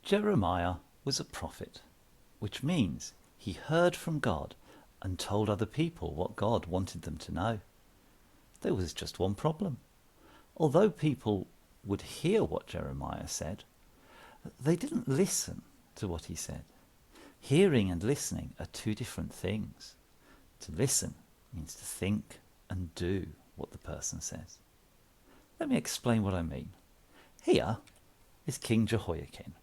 Jeremiah was a prophet, which means he heard from God and told other people what God wanted them to know. There was just one problem. Although people would hear what Jeremiah said, they didn't listen to what he said. Hearing and listening are two different things. To listen means to think and do what the person says. Let me explain what I mean. Here is King Jehoiachin.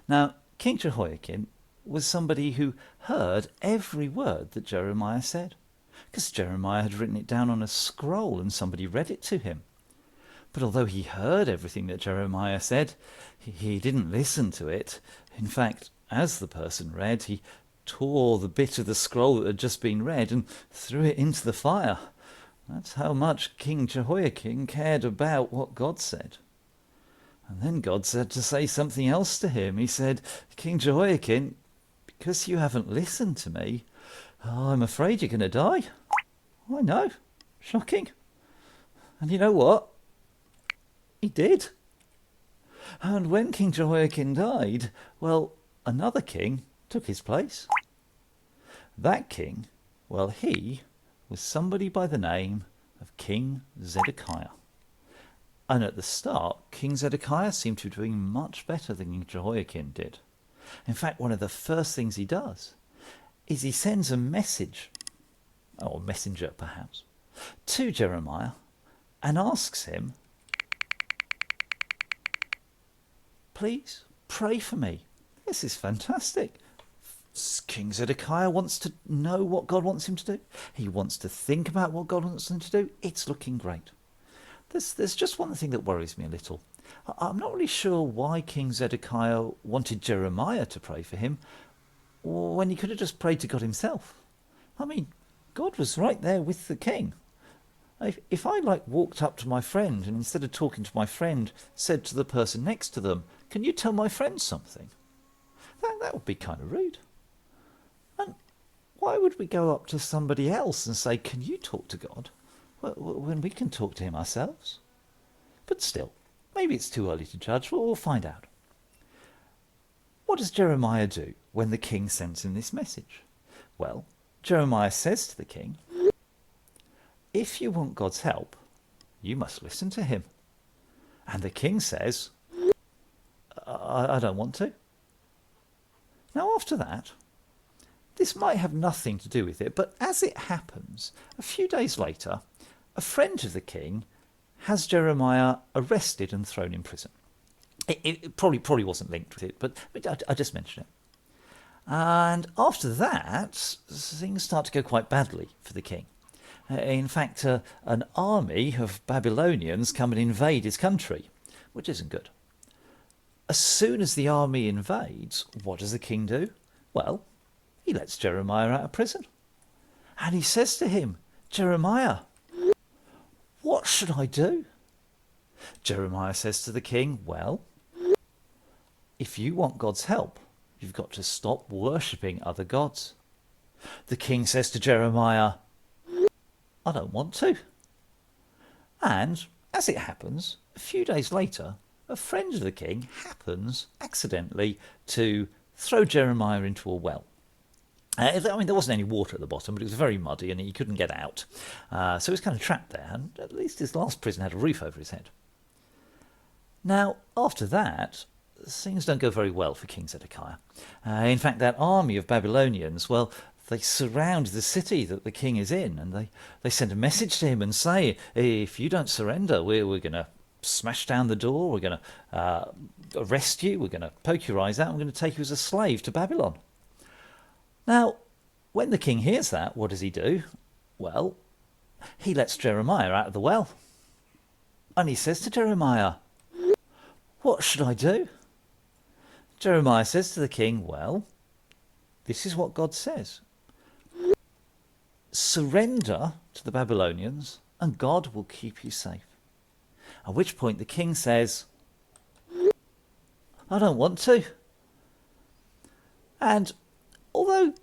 Now, King Jehoiachin was somebody who heard every word that Jeremiah said, because Jeremiah had written it down on a scroll and somebody read it to him. But although he heard everything that Jeremiah said, he didn't listen to it. In fact, as the person read, he tore the bit of the scroll that had just been read and threw it into the fire. That's how much King Jehoiachin cared about what God said. And then God said to say something else to him. He said, King Jehoiachin, because you haven't listened to me, I'm afraid you're going to die. I know, shocking. And you know what? He did. And when King Jehoiachin died, well, another king took his place. That king, well, he was somebody by the name of King Zedekiah. And at the start, King Zedekiah seemed to be doing much better than King Jehoiachin did. In fact, one of the first things he does is he sends a message, or messenger perhaps, to Jeremiah and asks him, please pray for me. This is fantastic. King Zedekiah wants to know what God wants him to do. He wants to think about what God wants him to do. It's looking great. There's just one thing that worries me a little. I'm not really sure why King Zedekiah wanted Jeremiah to pray for him when he could have just prayed to God himself. I mean, God was right there with the king. If I walked up to my friend and instead of talking to my friend said to the person next to them, can you tell my friend something? That would be kind of rude. And why would we go up to somebody else and say, can you talk to God? When we can talk to him ourselves. But still, maybe it's too early to judge. We'll find out. What does Jeremiah do when the king sends him this message? Well, Jeremiah says to the king, if you want God's help, you must listen to him. And the king says, I don't want to. Now after that, this might have nothing to do with it, but as it happens, a few days later, a friend of the king has Jeremiah arrested and thrown in prison. It probably wasn't linked with it, but I just mentioned it. And after that, things start to go quite badly for the king. In fact, an army of Babylonians come and invade his country, which isn't good. As soon as the army invades, what does the king do? Well, he lets Jeremiah out of prison. And he says to him, Jeremiah, what should I do? Jeremiah says to the king, well, if you want God's help, you've got to stop worshipping other gods. The king says to Jeremiah, I don't want to. And, as it happens, a few days later, a friend of the king happens, accidentally, to throw Jeremiah into a well. I mean, there wasn't any water at the bottom, but it was very muddy and he couldn't get out. So he was kind of trapped there, and at least his last prison had a roof over his head. Now, after that, things don't go very well for King Zedekiah. In fact, that army of Babylonians, well, they surround the city that the king is in, and they send a message to him and say, if you don't surrender, we're going to smash down the door, we're going to arrest you, we're going to poke your eyes out, and we're going to take you as a slave to Babylon. Now, when the king hears that, what does he do? Well, he lets Jeremiah out of the well. And he says to Jeremiah, what should I do? Jeremiah says to the king, well, this is what God says. Surrender to the Babylonians and God will keep you safe. At which point the king says, I don't want to. And although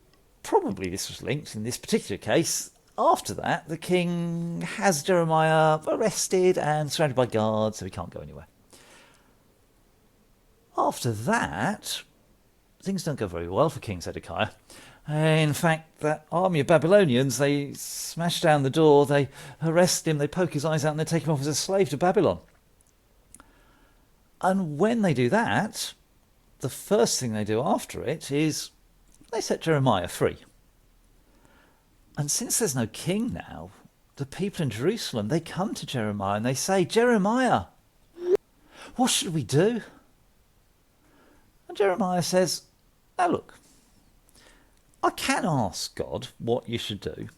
probably this was linked in this particular case, after that the king has Jeremiah arrested and surrounded by guards, so he can't go anywhere. After that, things don't go very well for King Zedekiah. In fact, that army of Babylonians, they smash down the door, they arrest him, they poke his eyes out, and they take him off as a slave to Babylon. And when they do that, the first thing they do after it is they set Jeremiah free. And since there's no king now, the people in Jerusalem, they come to Jeremiah and they say, Jeremiah, what should we do? And Jeremiah says, now look, I can ask God what you should do,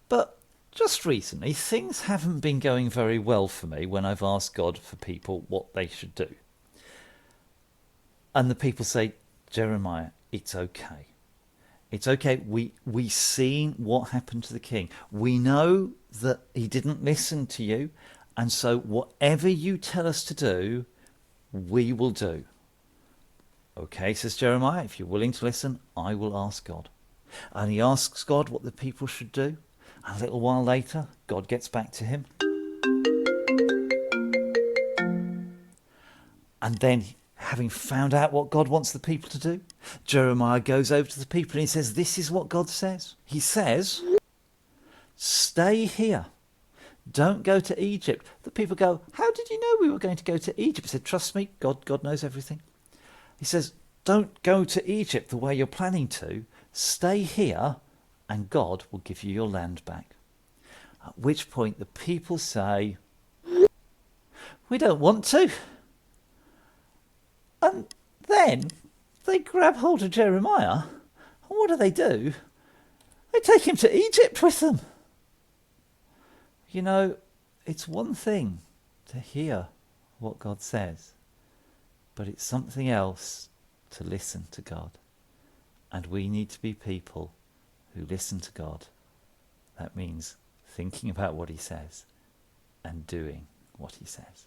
but just recently things haven't been going very well for me when I've asked God for people what they should do. And the people say, Jeremiah, it's okay. It's okay. We've seen what happened to the king. We know that he didn't listen to you. And so whatever you tell us to do, we will do. Okay, says Jeremiah, if you're willing to listen, I will ask God. And he asks God what the people should do. And a little while later, God gets back to him. And then, having found out what God wants the people to do, Jeremiah goes over to the people and he says, this is what God says. He says, stay here. Don't go to Egypt. The people go, how did you know we were going to go to Egypt? He said, trust me, God knows everything. He says, don't go to Egypt the way you're planning to. Stay here and God will give you your land back. At which point the people say, we don't want to. And then they grab hold of Jeremiah. And what do? They take him to Egypt with them. You know, it's one thing to hear what God says, but it's something else to listen to God. And we need to be people who listen to God. That means thinking about what he says and doing what he says.